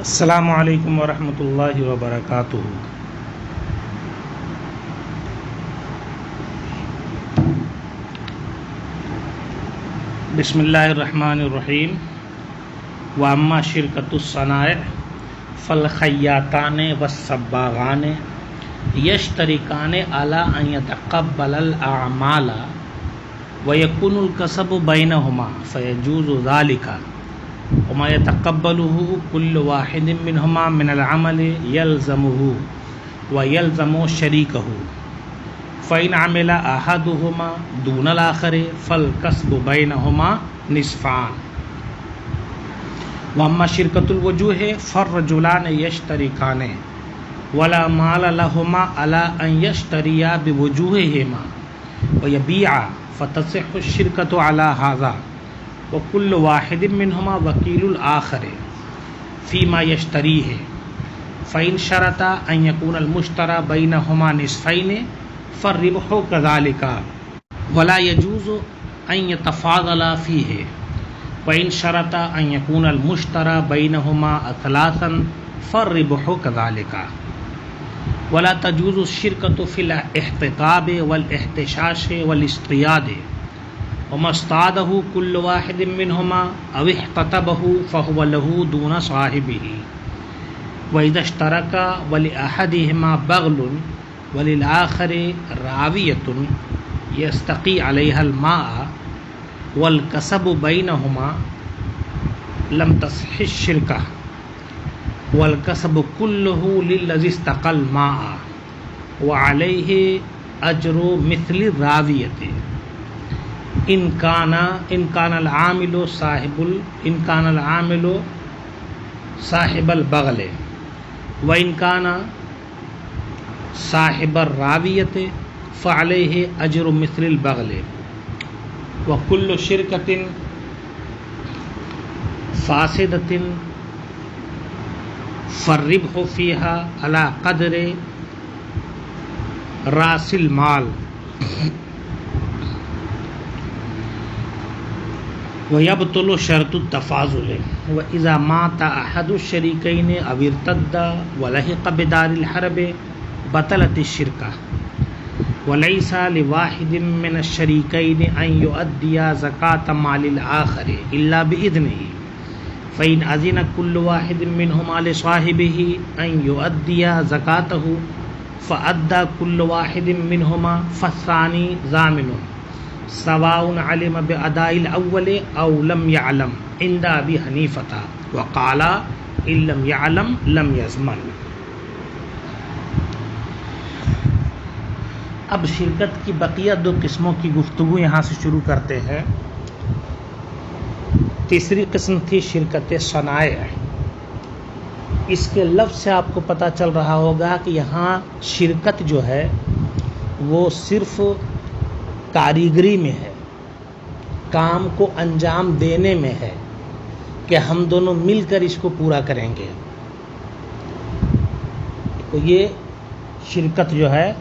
السلام علیکم ورحمۃ اللہ وبرکاتہ۔ بسم اللہ الرحمن الرحیم۔ واما شرکۃ الصنائع فالخیاطان والصباغان یشترکان علی ان یتقبل الاعمال ویکون الکسب بینہما فیجوز ذلک وما يتقبله كل واحد منهما من العمل يلزمه ويلزم شريكه فإن عمل أحدهما دون الآخر فالكسب بينهما نصفان وأما شركة الوجوه فالرجلان يشتركان ولا مال لهما على أن يشتريا بوجوههما ويبيعا فتصح الشركة على هذا وكل واحد منهما وكيل الآخر فيما يشتريه فإن شرط أن يكون المشترى بينهما نصفين فالربح كذلك ولا يجوز أن يتفاضلا فيه وإن شرط أن يكون المشترى بينهما ثلاثا فالربح كذلك ولا تجوز الشركة في الاحتطاب والاحتشاش والاصطياد وما اصطاده كل واحد منهما او احتطبه فهو له دون صاحبه واذا اشترك ولأحدهما بغل وللآخر راوية يستقي عليها الماء والكسب بينهما لم تصح الشركة والكسب كله للذي استقى الماء وعليه اجر مثل الراوية ان كان العامل صاحب البغل وان كان صاحب الراوية فعليه اجر مثل البغل وكل شركة فاسدة فالربح فيها على قدر راس المال ويبطل شرط التفاضل وإذا مات أحد الشريكين أو ارتد ولحق بدار الحرب بطلت الشركة وليس لواحد من الشريكين أن يؤدي زكاة مال الآخر إلا بإذنه فإن أذن كل واحد منهما لصاحبه أن يؤدي زكاته فأدى كل واحد منهما فالثاني ضامن سواء علم بأداء الأول أو لم يعلم عند أبي حنيفة وقال إن لم يعلم لم يضمن۔ اب شرکت کی بقیہ دو قسموں کی گفتگو یہاں سے شروع کرتے ہیں۔ تیسری قسم تھی شرکت صنائع۔ اس کے لفظ سے آپ کو پتہ چل رہا ہوگا کہ یہاں شرکت جو ہے وہ صرف کاریگری میں ہے، کام کو انجام دینے میں ہے کہ ہم دونوں مل کر اس کو پورا کریں گے۔ تو یہ شرکت جو ہے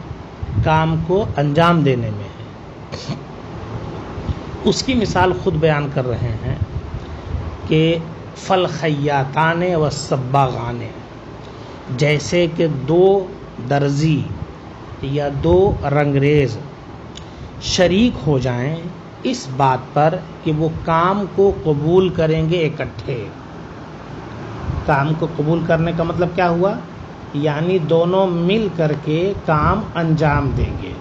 کام کو انجام دینے میں ہے۔ اس کی مثال خود بیان کر رہے ہیں کہ فالخیاطان والصباغان، جیسے کہ دو درزی یا دو رنگریز شریک ہو جائیں اس بات پر کہ وہ کام کو قبول کریں گے اکٹھے۔ کام کو قبول کرنے کا مطلب کیا ہوا؟ یعنی دونوں مل کر کے کام انجام دیں گے۔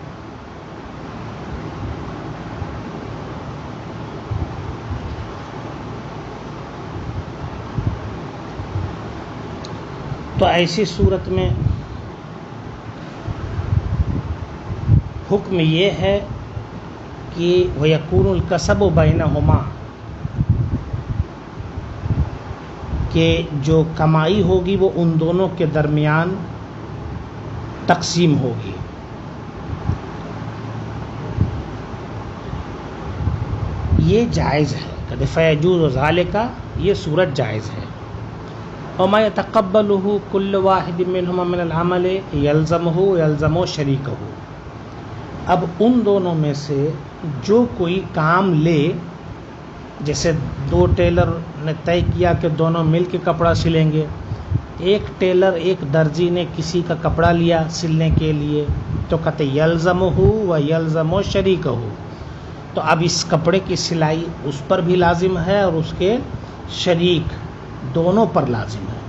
تو ایسی صورت میں حکم یہ ہے کہ وَيَكُونُ الْكَسَبُ بَيْنَهُمَا، کہ جو کمائی ہوگی وہ ان دونوں کے درمیان تقسیم ہوگی۔ یہ جائز ہے، فَيَجُوزُ ذَلِكَ، یہ صورت جائز ہے۔ وَمَا يَتَقَبَّلُهُ كُلُّ وَاحِدٍ مِّنْهُمَا مِنَ الْعَمَلِ يَلْزَمُهُ وَيَلْزَمُ شَرِيكَهُ۔ اب ان دونوں میں سے جو کوئی کام لے، جیسے دو ٹیلر نے طے کیا کہ دونوں مل کے کپڑا سلیں گے، ایک ٹیلر ایک درزی نے کسی کا کپڑا لیا سلنے کے لیے تو کہتے یلزمہ و یلزم شریکہ، تو اب اس کپڑے کی سلائی اس پر بھی لازم ہے اور اس کے شریک دونوں پر لازم ہے،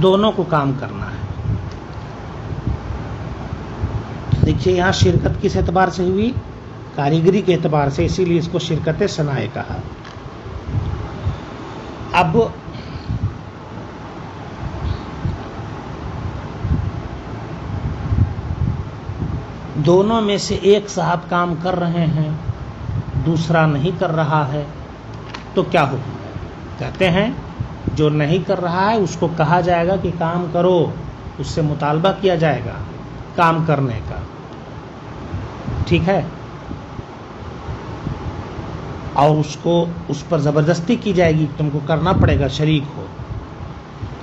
دونوں کو کام کرنا ہے۔ دیکھیے یہاں شرکت کس اعتبار سے ہوئی؟ کاریگری کے اعتبار سے، اسی لیے اس کو شرکت صنائع کہا۔ اب دونوں میں سے ایک صاحب کام کر رہے ہیں، دوسرا نہیں کر رہا ہے، تو کیا حکم ہے؟ کہتے ہیں جو نہیں کر رہا ہے اس کو کہا جائے گا کہ کام کرو، اس سے مطالبہ کیا جائے گا کام کرنے کا، ٹھیک ہے، اور اس پر زبردستی کی جائے گی، تم کو کرنا پڑے گا، شریک ہو۔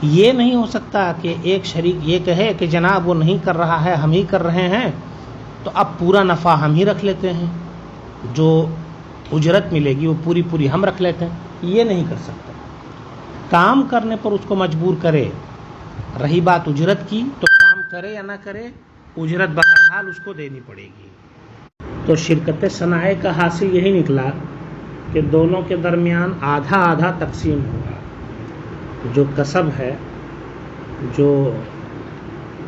یہ نہیں ہو سکتا کہ ایک شریک یہ کہے کہ جناب وہ نہیں کر رہا ہے، ہم ہی کر رہے ہیں، تو اب پورا نفع ہم ہی رکھ لیتے ہیں، جو اجرت ملے گی وہ پوری ہم رکھ لیتے ہیں، یہ نہیں کر سکتا۔ کام کرنے پر اس کو مجبور کرے، رہی بات اجرت کی تو کام کرے یا نہ کرے، اجرت بہرحال اس کو دینی پڑے گی۔ تو شرکت صنائع کا حاصل یہی نکلا کہ دونوں کے درمیان آدھا آدھا تقسیم ہوگا، جو کسب ہے، جو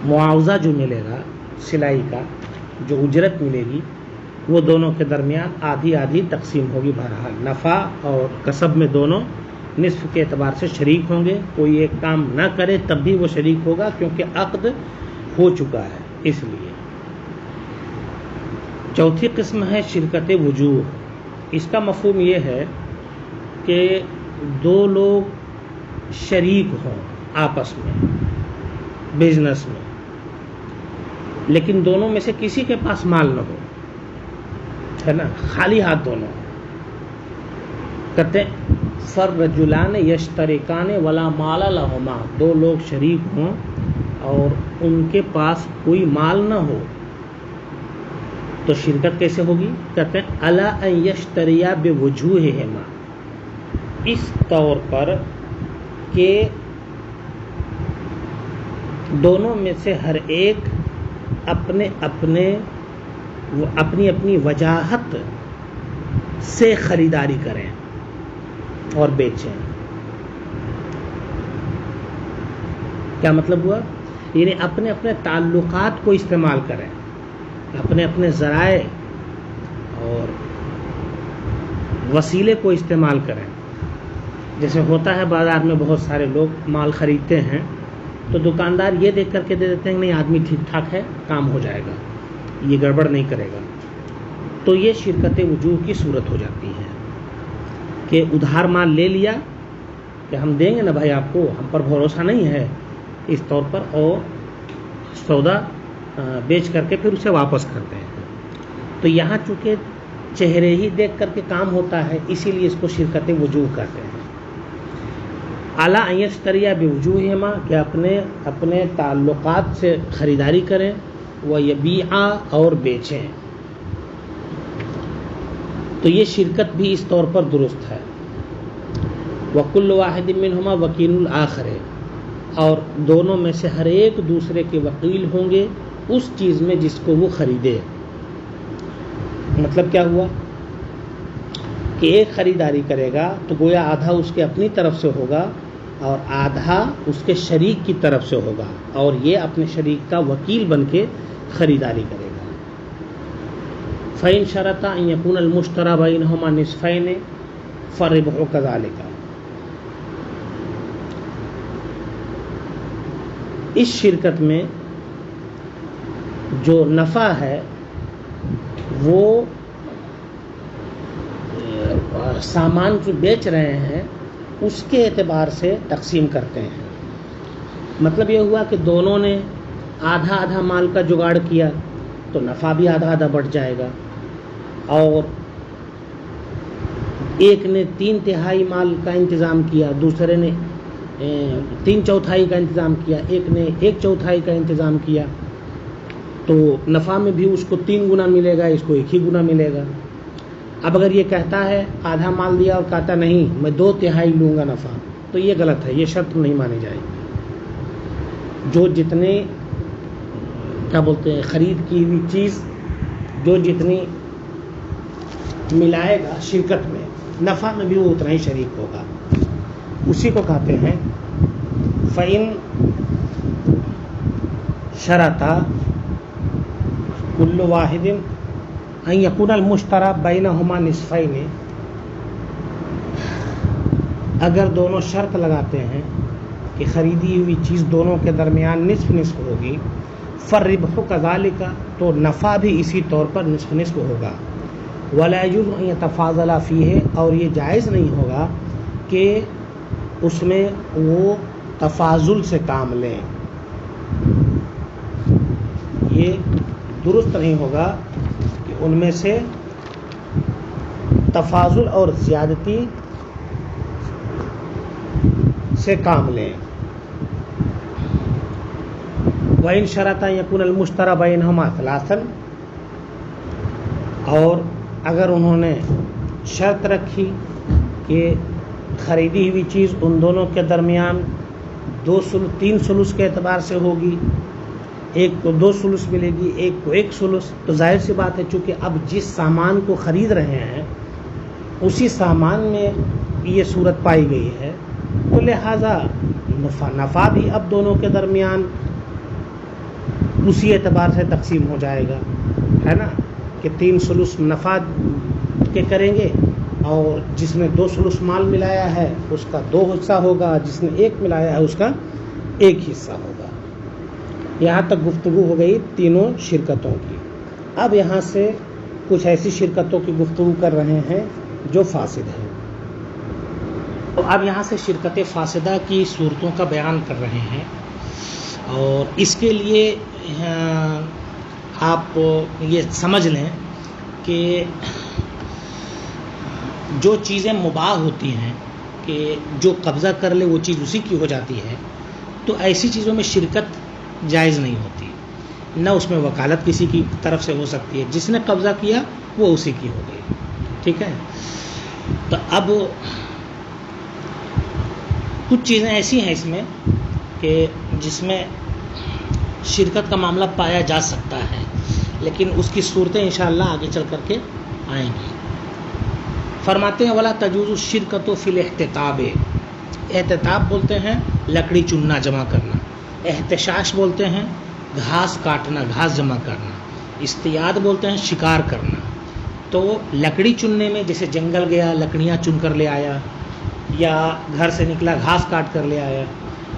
معاوضہ جو ملے گا سلائی کا، جو اجرت ملے گی، وہ دونوں کے درمیان آدھی آدھی تقسیم ہوگی۔ بہرحال نفع اور کسب میں دونوں نصف کے اعتبار سے شریک ہوں گے، کوئی ایک کام نہ کرے تب بھی وہ شریک ہوگا کیونکہ عقد ہو چکا ہے، اس لیے۔ چوتھی قسم ہے شرکت وجوہ۔ اس کا مفہوم یہ ہے کہ دو لوگ شریک ہوں آپس میں بزنس میں، لیکن دونوں میں سے کسی کے پاس مال نہ ہو، ہے نا، خالی ہاتھ دونوں، کہتے ہیں فالرجلان یشترکان ولا مال لہما، دو لوگ شریک ہوں اور ان کے پاس کوئی مال نہ ہو، تو شرکت کیسے ہوگی؟ کہتے ہیں الا ان یشتریا بوجوہہما، اس طور پر کہ دونوں میں سے ہر ایک اپنی اپنی وجاہت سے خریداری کریں اور بیچیں۔ کیا مطلب ہوا؟ یعنی اپنے اپنے تعلقات کو استعمال کریں، اپنے اپنے ذرائع اور وسیلے کو استعمال کریں۔ جیسے ہوتا ہے بازار میں بہت سارے لوگ مال خریدتے ہیں تو دکاندار یہ دیکھ کر کے دے دیتے ہیں کہ نہیں آدمی ٹھیک ٹھاک ہے، کام ہو جائے گا، یہ گڑبڑ نہیں کرے گا، تو یہ شرکت وجوہ کی صورت ہو جاتی ہے کہ ادھار مال لے لیا کہ ہم دیں گے نا بھائی آپ کو، ہم پر بھروسہ نہیں ہے، اس طور پر اور سودا بیچ کر کے پھر اسے واپس کرتے ہیں۔ تو یہاں چونکہ چہرے ہی دیکھ کر کے کام ہوتا ہے، اسی لیے اس کو شرکت وجوہ کہتے ہیں۔ اعلیٰ ان یشتریا بوجوہہما، کہ اپنے تعلقات سے خریداری کریں، ویبیعا، اور بیچیں، تو یہ شرکت بھی اس طور پر درست ہے۔ وکل واحد منہما وکیل الآخر، اور دونوں میں سے ہر ایک دوسرے کے وکیل ہوں گے اس چیز میں جس کو وہ خریدے۔ مطلب کیا ہوا کہ ایک خریداری کرے گا تو گویا آدھا اس کے اپنی طرف سے ہوگا اور آدھا اس کے شریک کی طرف سے ہوگا، اور یہ اپنے شریک کا وکیل بن کے خریداری کرے گا۔ فَإِن شَرَطَ أَن يَكُونَ الْمُشْتَرَى بَيْنَهُمَا نِصْفَيْنِ فَالرِّبْحُ كَذَلِكَ۔ اس شرکت میں جو نفع ہے وہ سامان جو بیچ رہے ہیں اس کے اعتبار سے تقسیم کرتے ہیں۔ مطلب یہ ہوا کہ دونوں نے آدھا آدھا مال کا جگاڑ کیا تو نفع بھی آدھا آدھا بڑھ جائے گا، اور ایک نے 3/4 مال کا انتظام کیا، دوسرے نے 3/4 کا انتظام کیا، ایک نے 1/4 کا انتظام کیا، تو نفع میں بھی اس کو 3 گنا ملے گا، اس کو 1 ہی گنا ملے گا۔ اب اگر یہ کہتا ہے آدھا مال دیا اور کہتا نہیں میں 2/3 لوں گا نفع، تو یہ غلط ہے، یہ شرط نہیں مانی جائے گی۔ جو جتنے کیا بولتے ہیں خرید کی ہوئی چیز جو جتنی ملائے گا شرکت میں، نفع میں بھی وہ اتنا ہی شریک ہوگا، اسی کو کہتے ہیں فَإِن شَرَطَ كُلُّ وَاحِدٍ أَن يَكُونَ الْمُشْتَرَى بَيْنَهُمَا نِصْفَيْنِ، اگر دونوں شرط لگاتے ہیں کہ خریدی ہوئی چیز دونوں کے درمیان نصف نصف ہوگی، فالربح كذلك، تو نفع بھی اسی طور پر نصف نصف ہوگا، ولا يجوز ان يتفاضل فيه، اور یہ جائز نہیں ہوگا کہ اس میں وہ تفاضل سے کام لیں، یہ درست نہیں ہوگا کہ ان میں سے تفاضل اور زیادتی سے کام لیں۔ وَإِن شَرَطَ أَن يَكُونَ الْمُشْتَرَى بَيْنَهُمَا ثَلَاثًا، اور اگر انہوں نے شرط رکھی کہ خریدی ہوئی چیز ان دونوں کے درمیان 3 ثلث کے اعتبار سے ہوگی، ایک کو 2 ثلث ملے گی، ایک کو 1 ثلث، تو ظاہر سی بات ہے چونکہ اب جس سامان کو خرید رہے ہیں اسی سامان میں یہ صورت پائی گئی ہے، تو لہٰذا نفع بھی اب دونوں کے درمیان اسی اعتبار سے تقسیم ہو جائے گا، ہے نا، کہ 3 ثلث نفع کے کریں گے، اور جس نے 2 ثلث مال ملایا ہے اس کا 2 حصہ ہوگا، جس نے 1 ملایا ہے اس کا 1 حصہ ہوگا۔ یہاں تک گفتگو ہو گئی تینوں شرکتوں کی۔ اب یہاں سے کچھ ایسی شرکتوں کی گفتگو کر رہے ہیں جو فاسد ہیں۔ تو اب یہاں سے شرکت فاسدہ کی صورتوں کا بیان کر رہے ہیں، اور اس کے لیے آپ یہ سمجھ لیں کہ جو چیزیں مباح ہوتی ہیں کہ جو قبضہ کر لے وہ چیز اسی کی ہو جاتی ہے، تو ایسی چیزوں میں شرکت جائز نہیں ہوتی، نہ اس میں وکالت کسی کی طرف سے ہو سکتی ہے، جس نے قبضہ کیا وہ اسی کی ہو گئی، ٹھیک ہے۔ تو اب کچھ چیزیں ایسی ہیں اس میں کہ جس میں شرکت کا معاملہ پایا جا سکتا ہے، لیکن اس کی صورتیں انشاءاللہ آگے چل کر کے آئیں گی۔ فرماتے ہیں ولا تجوز الشرکۃ فی الاحتطاب، احتطاب بولتے ہیں لکڑی چننا جمع کرنا، احتشاش بولتے ہیں گھاس کاٹنا گھاس جمع کرنا، اصطیاد بولتے ہیں شکار کرنا۔ تو لکڑی چننے میں جیسے جنگل گیا لکڑیاں چن کر لے آیا، یا گھر سے نکلا گھاس کاٹ کر لے آیا،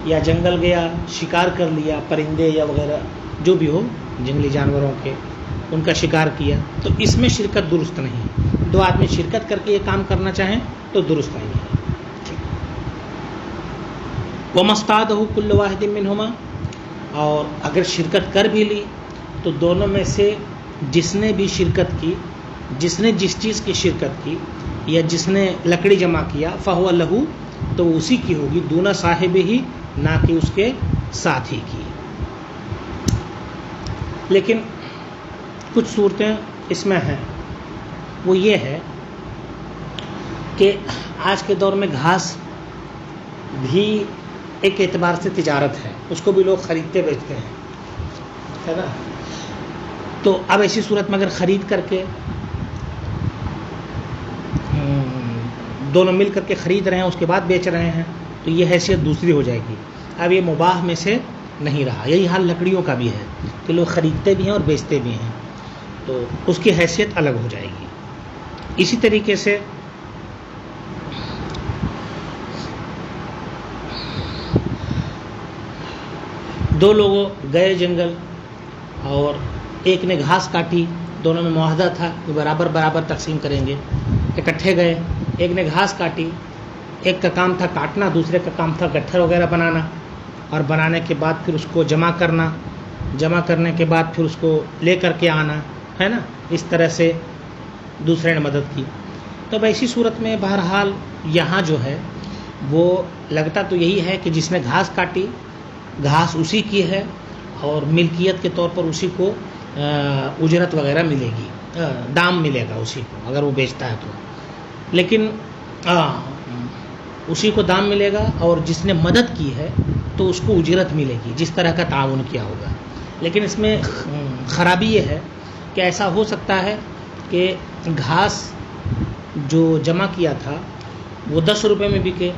یا جنگل گیا شکار کر لیا پرندے یا وغیرہ جو بھی ہو جنگلی جانوروں کے، ان کا شکار کیا، تو اس میں شرکت درست نہیں۔ 2 آدمی شرکت کر کے یہ کام کرنا چاہیں تو درست نہیں ہے۔ وَمَسْتَعَدَهُ كُلُّ وَاحِدٍ مِّنْهُمَا، اور اگر شرکت کر بھی لی تو دونوں میں سے جس نے بھی شرکت کی، جس نے جس چیز کی شرکت کی یا جس نے لکڑی جمع کیا فَهُوَ لَهُ، تو اسی کی ہوگی، دون صاحب ہی، نہ کہ اس کے ساتھی کی۔ لیکن کچھ صورتیں اس میں ہیں، وہ یہ ہے کہ آج کے دور میں گھاس بھی ایک اعتبار سے تجارت ہے، اس کو بھی لوگ خریدتے بیچتے ہیں، ہے نا۔ تو اب ایسی صورت میں اگر خرید کر کے دونوں مل کر کے خرید رہے ہیں اس کے بعد بیچ رہے ہیں تو یہ حیثیت دوسری ہو جائے گی، اب یہ مباح میں سے نہیں رہا۔ یہی حال لکڑیوں کا بھی ہے کہ لوگ خریدتے بھی ہیں اور بیچتے بھی ہیں، تو اس کی حیثیت الگ ہو جائے گی۔ اسی طریقے سے دو لوگ گئے جنگل اور ایک نے گھاس کاٹی، دونوں میں معاہدہ تھا کہ برابر برابر تقسیم کریں گے، اکٹھے گئے، ایک نے گھاس کاٹی، ایک کا کام تھا کاٹنا، دوسرے کا کام تھا گٹھر وغیرہ بنانا، اور بنانے کے بعد پھر اس کو جمع کرنا، جمع کرنے کے بعد پھر اس کو لے کر کے آنا، ہے نا، اس طرح سے دوسرے نے مدد کی۔ تو اب ایسی صورت میں بہرحال یہاں جو ہے وہ لگتا تو یہی ہے کہ جس نے گھاس کاٹی گھاس اسی کی ہے اور ملکیت کے طور پر اسی کو اجرت وغیرہ ملے گی، دام ملے گا اسی کو اگر وہ بیچتا ہے تو۔ لیکن اسی کو دام ملے گا، اور جس نے مدد کی ہے تو اس کو اجرت ملے گی جس طرح کا تعاون کیا ہوگا۔ لیکن اس میں خرابی یہ ہے کہ ایسا ہو سکتا ہے کہ گھاس جو جمع کیا تھا وہ 10 روپے میں بکے،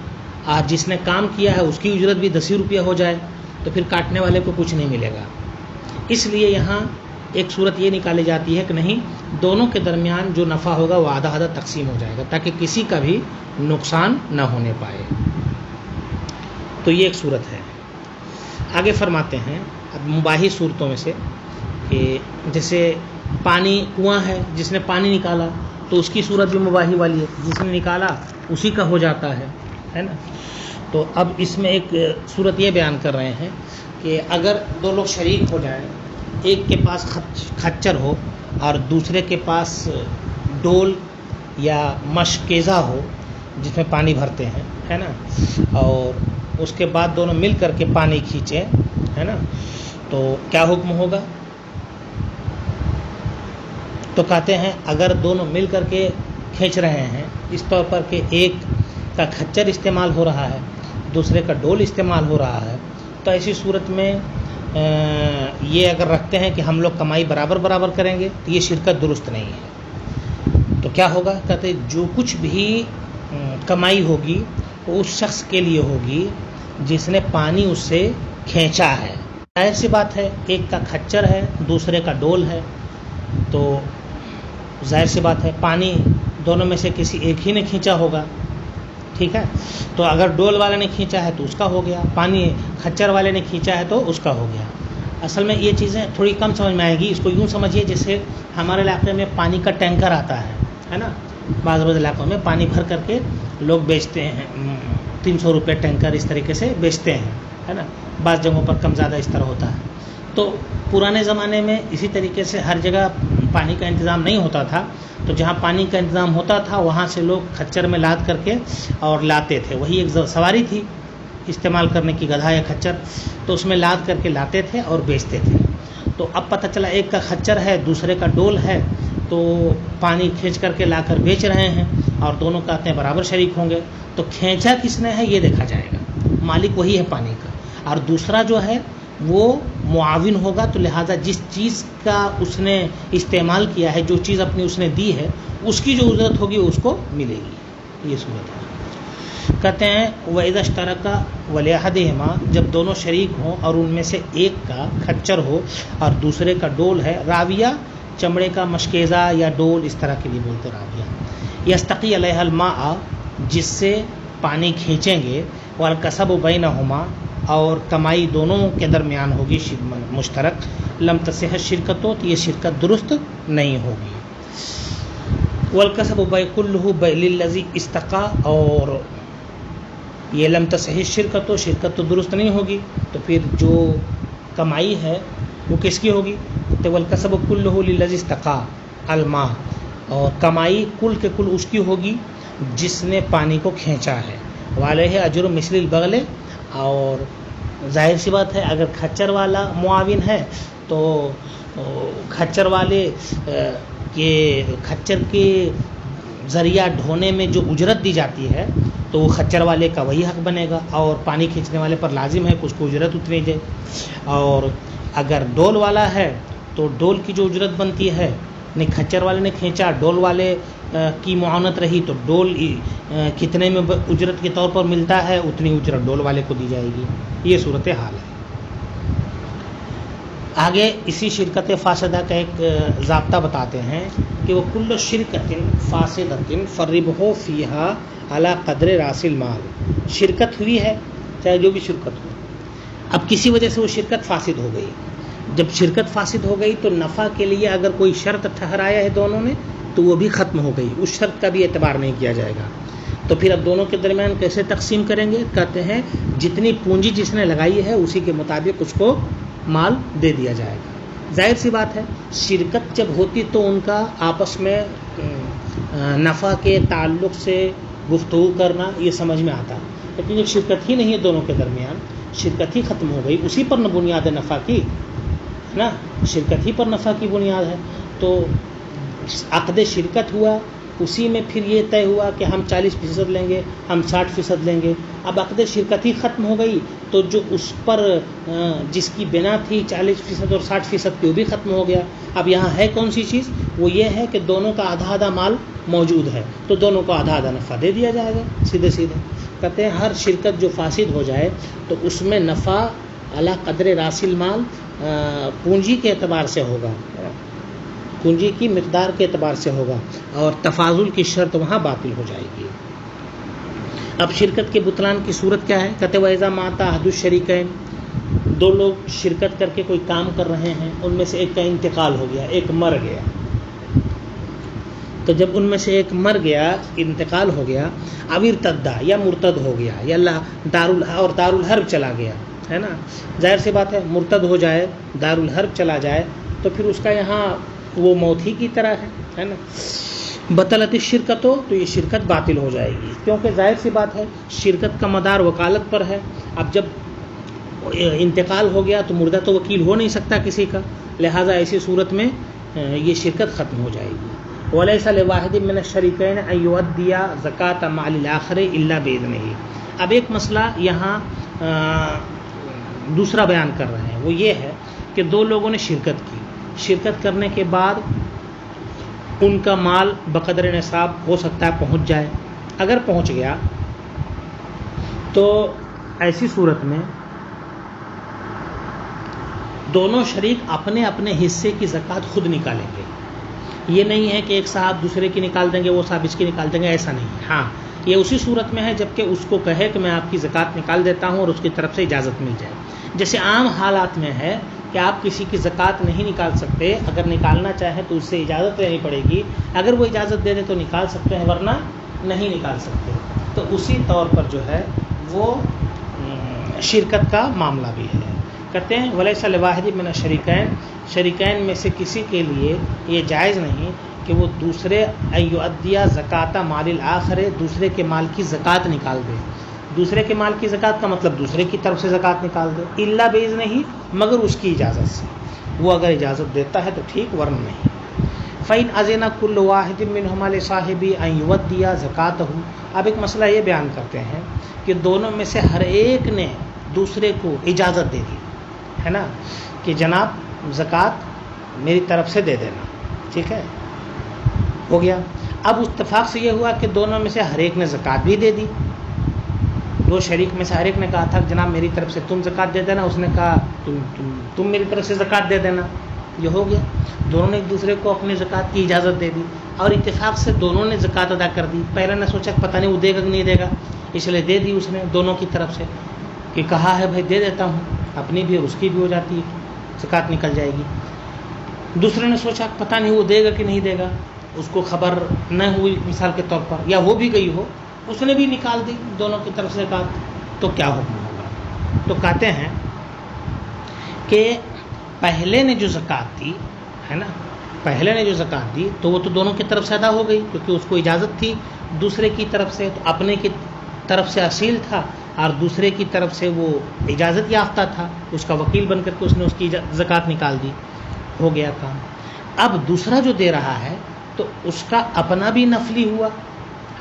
آج جس نے کام کیا ہے اس کی اجرت بھی 10 روپیہ ہو جائے، تو پھر کاٹنے والے کو کچھ نہیں ملے گا۔ اس لیے یہاں ایک صورت یہ نکالی جاتی ہے کہ نہیں، دونوں کے درمیان جو نفع ہوگا وہ آدھا آدھا تقسیم ہو جائے گا، تاکہ کسی کا بھی نقصان نہ ہونے پائے۔ تو یہ ایک صورت ہے۔ آگے فرماتے ہیں اب مباحی صورتوں میں سے کہ جیسے پانی کنواں ہے، جس نے پانی نکالا تو اس کی صورت بھی مباحی والی ہے، جس نے نکالا اسی کا ہو جاتا ہے نا۔ تو اب اس میں ایک صورت یہ بیان کر رہے ہیں کہ اگر دو لوگ شریک ہو جائیں، ایک کے پاس خچر ہو اور دوسرے کے پاس ڈول یا مشکیزہ ہو جس میں پانی بھرتے ہیں، ہے نا، اور اس کے بعد دونوں مل کر کے پانی کھینچیں، ہے نا، تو کیا حکم ہوگا؟ تو کہتے ہیں اگر دونوں مل کر کے کھینچ رہے ہیں اس طور پر کہ ایک کا کھچر استعمال ہو رہا ہے، دوسرے کا ڈول استعمال ہو رہا ہے، تو ایسی صورت میں یہ اگر رکھتے ہیں کہ ہم لوگ کمائی برابر برابر کریں گے تو یہ شرکت درست نہیں ہے۔ تو کیا ہوگا؟ کہتے جو کچھ بھی کمائی ہوگی وہ اس شخص کے لیے ہوگی جس نے پانی اس سے کھینچا ہے۔ ظاہر سی بات ہے، ایک کا کھچر ہے دوسرے کا ڈول ہے، تو ظاہر سی بات ہے پانی دونوں میں سے کسی ایک ہی نے کھینچا ہوگا، ٹھیک ہے، تو اگر ڈول والے نے کھینچا ہے تو اس کا ہو گیا، پانی کھچر والے نے کھینچا ہے تو اس کا ہو گیا۔ اصل میں یہ چیزیں تھوڑی کم سمجھ میں آئے گی، اس کو یوں سمجھیے جیسے ہمارے علاقے میں پانی کا ٹینکر آتا ہے نا، بعض علاقوں میں پانی بھر کر کے لوگ بیچتے ہیں، 300 روپے ٹینکر اس طریقے سے بیچتے ہیں، ہے نا، بعض جگہوں پر کم زیادہ اس طرح ہوتا ہے۔ تو پرانے زمانے میں اسی طریقے سے ہر جگہ پانی کا انتظام نہیں ہوتا تھا، تو جہاں پانی کا انتظام ہوتا تھا وہاں سے لوگ کھچر میں لاد کر کے اور لاتے تھے، وہی ایک سواری تھی استعمال کرنے کی، گدھا یا کھچر، تو اس میں لاد کر کے لاتے تھے اور بیچتے تھے۔ تو اب پتہ چلا ایک کا کھچر ہے دوسرے کا ڈول ہے، تو پانی کھینچ کر کے لا کر بیچ رہے ہیں اور دونوں کہتے ہیں برابر شریک ہوں گے، تو کھینچا کس نے ہے یہ دیکھا جائے گا، مالک وہی ہے پانی کا، اور دوسرا جو ہے وہ معاون ہوگا، تو لہٰذا جس چیز کا اس نے استعمال کیا ہے، جو چیز اپنی اس نے دی ہے، اس کی جو اجرت ہوگی اس کو ملے گی۔ یہ صورت ہے۔ کہتے ہیں وَإِذَا اشْتَرَكَ وَلِأَحَدِهِمَا، جب دونوں شریک ہوں اور ان میں سے ایک کا کھچر ہو اور دوسرے کا ڈول ہے، راویہ چمڑے کا مشکیزہ یا ڈول اس طرح کے لیے بولتے راویہ، یستقی علیہ الماء، جس سے پانی کھینچیں گے، والکسب بینہما، اور کمائی دونوں کے درمیان ہوگی مشترک، لم تصح الشرکت، تو یہ شرکت درست نہیں ہوگی۔ والکسب کلہ للذی استقی، اور یہ لم تصح الشرکت، شرکت تو درست نہیں ہوگی، تو پھر جو کمائی ہے وہ کس کی ہوگی؟ تو والکسب کلہ للذی استقی الماء، اور کمائی کل کے کل اس کی ہوگی جس نے پانی کو کھینچا ہے، وعلیہ اجر مثل البغل، اور ظاہر سی بات ہے اگر کھچر والا معاون ہے تو کھچر والے کے کھچر کے ذریعہ ڈھونے میں جو اجرت دی جاتی ہے تو وہ کھچر والے کا وہی حق بنے گا، اور پانی کھینچنے والے پر لازم ہے کہ اس کو اجرت اتنی دے، اور اگر ڈول والا ہے تو ڈول کی جو اجرت بنتی ہے، نہیں کھچر والے نے کھینچا ڈول والے کی معاونت رہی تو ڈول کتنے میں اجرت کے طور پر ملتا ہے اتنی اجرت ڈول والے کو دی جائے گی۔ یہ صورت حال ہے۔ آگے اسی شرکت فاسدہ کا ایک ضابطہ بتاتے ہیں کہ وہ کل شرکت فاسدۃ فالربح فیہا علی قدر راس المال، شرکت ہوئی ہے چاہے جو بھی شرکت ہو، اب کسی وجہ سے وہ شرکت فاسد ہو گئی، جب شرکت فاسد ہو گئی تو نفع کے لیے اگر کوئی شرط ٹھہرایا ہے دونوں نے تو وہ بھی ختم ہو گئی، اس شرط کا بھی اعتبار نہیں کیا جائے گا، تو پھر اب دونوں کے درمیان کیسے تقسیم کریں گے؟ کہتے ہیں جتنی پونجی جس نے لگائی ہے اسی کے مطابق اس کو مال دے دیا جائے گا۔ ظاہر سی بات ہے شرکت جب ہوتی تو ان کا آپس میں نفع کے تعلق سے گفتگو کرنا یہ سمجھ میں آتا، لیکن جب شرکت ہی نہیں ہے دونوں کے درمیان، شرکت ہی ختم ہو گئی، اسی پر نہ بنیاد ہے نفع کی، ہے نا، شرکت ہی پر نفع کی بنیاد ہے، تو عقد شرکت ہوا اسی میں پھر یہ طے ہوا کہ ہم 40% لیں گے، ہم 60% لیں گے. اب عقد شرکت ہی ختم ہو گئی تو جو اس پر جس کی بنا تھی 40% اور 60% کی وہ بھی ختم ہو گیا. اب یہاں ہے کون سی چیز؟ وہ یہ ہے کہ دونوں کا آدھا آدھا مال موجود ہے تو دونوں کو آدھا آدھا نفع دے دیا جائے گا سیدھے سیدھے. کہتے ہیں ہر شرکت جو فاسد ہو جائے تو اس میں نفع اعلیٰ قدر راس المال پونجی کے اعتبار سے ہوگا، پونجی کی مقدار کے اعتبار سے ہوگا، اور تفاضل کی شرط وہاں باطل ہو جائے گی. اب شرکت کے بطلان کی صورت کیا ہے؟ کہتے وَإِذَا مَاتَ أَحَدُ الشَّرِيكَيْنِ، دو لوگ شرکت کر کے کوئی کام کر رہے ہیں، ان میں سے ایک کا انتقال ہو گیا، ایک مر گیا. تو جب ان میں سے ایک مر گیا، انتقال ہو گیا، اب ارتدا یا مرتد ہو گیا یا دار الحرب چلا گیا، ہے نا. ظاہر سی بات ہے مرتد ہو جائے، دار الحرب چلا جائے تو پھر اس کا یہاں وہ موت ہی کی طرح ہے نا. بطلت الشرکت ہو تو یہ شرکت باطل ہو جائے گی، کیونکہ ظاہر سی بات ہے شرکت کا مدار وکالت پر ہے. اب جب انتقال ہو گیا تو مردہ تو وکیل ہو نہیں سکتا کسی کا، لہٰذا ایسی صورت میں یہ شرکت ختم ہو جائے گی. وَلَيْسَ لِوَاحِدٍ مِّنَ الشَّرِيكَيْنِ أَن يُؤَدِّيَ زَكَاةَ مَالِ الْآخَرِ إِلَّا بِإِذْنِهِ. اب ایک مسئلہ یہاں دوسرا بیان کر رہے ہیں، وہ یہ ہے کہ دو لوگوں نے شرکت کی، شرکت کرنے کے بعد ان کا مال بقدر نصاب ہو سکتا ہے پہنچ جائے. اگر پہنچ گیا تو ایسی صورت میں دونوں شریک اپنے اپنے حصے کی زکوٰۃ خود نکالیں گے. یہ نہیں ہے کہ ایک صاحب دوسرے کی نکال دیں گے، وہ صاحب اس کی نکال دیں گے، ایسا نہیں. ہاں یہ اسی صورت میں ہے جب کہ اس کو کہے کہ میں آپ کی زکوٰۃ نکال دیتا ہوں اور اس کی طرف سے اجازت مل جائے. جیسے عام حالات میں ہے کہ آپ کسی کی زکوٰۃ نہیں نکال سکتے، اگر نکالنا چاہیں تو اس سے اجازت لینی پڑے گی، اگر وہ اجازت دے دیں تو نکال سکتے ہیں ورنہ نہیں نکال سکتے. تو اسی طور پر جو ہے وہ شرکت کا معاملہ بھی ہے. کہتے ہیں وَلَيْسَ لِوَاحِدٍ مِّنَ الشَّرِيكَيْنِ، شریکین میں سے کسی کے لیے یہ جائز نہیں کہ وہ دوسرے أَن يُؤَدِّيَ زَكَاةَ مَالِ الْآخَرِ، دوسرے کے مال کی زکوٰۃ نکال دے. دوسرے کے مال کی زکوٰۃ کا مطلب دوسرے کی طرف سے زکوٰۃ نکال دے، الا بِإِذْنِهِ، مگر اس کی اجازت سے. وہ اگر اجازت دیتا ہے تو ٹھیک، ورنہ نہیں. فَإِنْ أَذِنَ كُلُّ وَاحِدٍ مِّنْهُمَا لِصَاحِبِهِ أَن يُؤَدِّيَ زَكَاتَهُ. اب ایک مسئلہ یہ بیان کرتے ہیں کہ دونوں میں سے ہر ایک نے دوسرے کو اجازت دے دی، ہے نا، کہ جناب زکوٰۃ میری طرف سے دے دینا، ٹھیک ہے، ہو گیا. اب اتفاق سے یہ ہوا کہ دونوں میں سے ہر ایک نے زکوٰۃ بھی دے دی. دو شریک میں سے ہر ایک نے کہا تھا کہ جناب میری طرف سے تم زکوٰۃ دے دینا، اس نے کہا تم میری طرف سے زکوٰۃ دے دینا. یہ ہو گیا، دونوں نے ایک دوسرے کو اپنی زکوٰۃ کی اجازت دے دی اور اتفاق سے دونوں نے زکوٰۃ ادا کر دی. پہلے نے سوچا کہ پتہ نہیں وہ دے گا کہ نہیں دے گا، اس لیے دے دی اس نے دونوں کی طرف سے، کہ کہا ہے بھائی دے دیتا ہوں، اپنی بھی اس کی بھی ہو جاتی ہے، زکوٰۃ نکل جائے گی. دوسرے نے سوچا پتہ نہیں وہ دے گا کہ نہیں دے گا، اس کو خبر نہ ہوئی مثال کے طور پر، یا وہ بھی گئی ہو، اس نے بھی نکال دی دونوں کی طرف سے زکوٰۃ، تو کیا حکم ہوگا؟ تو کہتے ہیں کہ پہلے نے جو زکوٰۃ دی ہے نا، پہلے نے جو زکوٰۃ دی تو وہ تو دونوں کی طرف سے ادا ہو گئی، کیونکہ اس کو اجازت تھی دوسرے کی طرف سے، تو اپنے کی طرف سے اصیل تھا اور دوسرے کی طرف سے وہ اجازت یافتہ تھا، اس کا وکیل بن کر کے اس نے اس کی زکوٰۃ نکال دی، ہو گیا کام. اب دوسرا جو دے رہا ہے تو اس کا اپنا بھی نفلی ہوا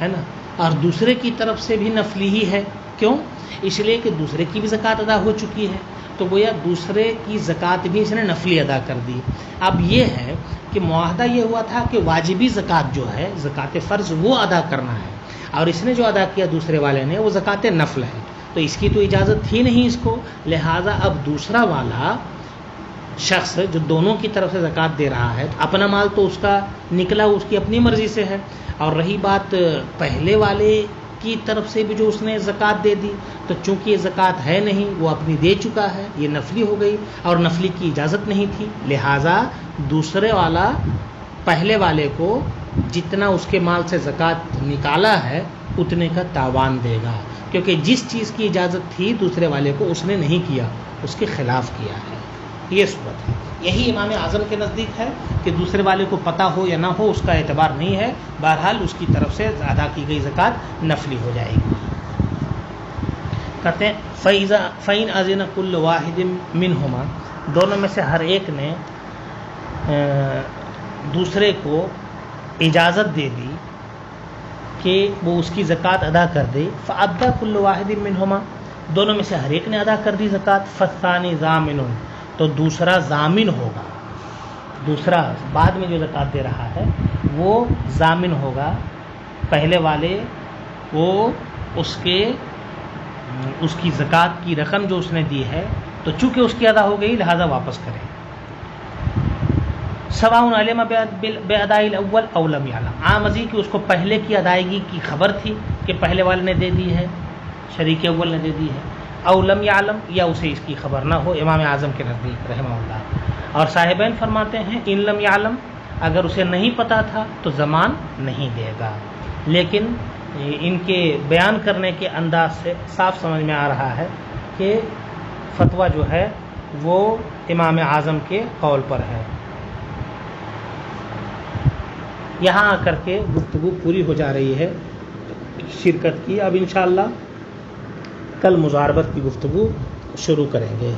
ہے نا، اور دوسرے کی طرف سے بھی نفلی ہی ہے. کیوں؟ اس لیے کہ دوسرے کی بھی زکوٰۃ ادا ہو چکی ہے، تو گویا دوسرے کی زکوٰۃ بھی اس نے نفلی ادا کر دی. اب یہ ہے کہ معاہدہ یہ ہوا تھا کہ واجبی زکوٰۃ جو ہے، زکوٰۃ فرض، وہ ادا کرنا ہے، اور اس نے جو ادا کیا دوسرے والے نے وہ زکوٰۃ نفل ہے، تو اس کی تو اجازت تھی نہیں اس کو، لہٰذا اب دوسرا والا شخص جو دونوں کی طرف سے زکوٰۃ دے رہا ہے، تو اپنا مال تو اس کا نکلا، اس کی اپنی مرضی سے ہے. اور رہی بات پہلے والے کی طرف سے بھی جو اس نے زکوٰۃ دے دی، تو چونکہ یہ زکوٰۃ ہے نہیں، وہ اپنی دے چکا ہے، یہ نفلی ہو گئی اور نفلی کی اجازت نہیں تھی، لہٰذا دوسرے والا پہلے والے کو جتنا اس کے مال سے زکوٰۃ نکالا ہے اتنے کا تاوان دے گا، کیونکہ جس چیز کی اجازت تھی دوسرے والے کو اس نے نہیں کیا، اس کے خلاف کیا ہے. یہ صورت ہے. یہی امام اعظم کے نزدیک ہے کہ دوسرے والے کو پتہ ہو یا نہ ہو اس کا اعتبار نہیں ہے، بہرحال اس کی طرف سے ادا کی گئی زکوٰۃ نفلی ہو جائے گی. کہتے ہیں فَإِنْ أَذِنَ كُلُّ وَاحِدٍ مِّنْهُمَا، دونوں میں سے ہر ایک نے دوسرے کو اجازت دے دی کہ وہ اس کی زکوٰۃ ادا کر دے، فَأَدَّى كُلُّ وَاحِدٍ مِّنْهُمَا، دونوں میں سے ہر ایک نے ادا کر دی زکوٰۃ، فَالثَّانِي ضَامِنٌ، تو دوسرا ضامن ہوگا، دوسرا بعد میں جو زکوٰۃ دے رہا ہے وہ ضامن ہوگا، پہلے والے وہ اس کی زکوٰۃ کی رقم جو اس نے دی ہے تو چونکہ اس کی ادا ہو گئی لہذا واپس کرے. سواء علم بأداء الاول او لم يعلم، عامضی کہ اس کو پہلے کی ادائیگی کی خبر تھی کہ پہلے والے نے دے دی ہے، شریک اول نے دے دی ہے، او لم يعلم، یا اسے اس کی خبر نہ ہو، امام اعظم کے نزدیک رحمہ اللہ. اور صاحبین فرماتے ہیں ان لم يعلم، اگر اسے نہیں پتا تھا تو ضمان نہیں دے گا. لیکن ان کے بیان کرنے کے انداز سے صاف سمجھ میں آ رہا ہے کہ فتویٰ جو ہے وہ امام اعظم کے قول پر ہے. یہاں آ کر کے گفتگو پوری ہو جا رہی ہے شرکت کی. اب انشاءاللہ کل مضاربت کی گفتگو شروع کریں گے.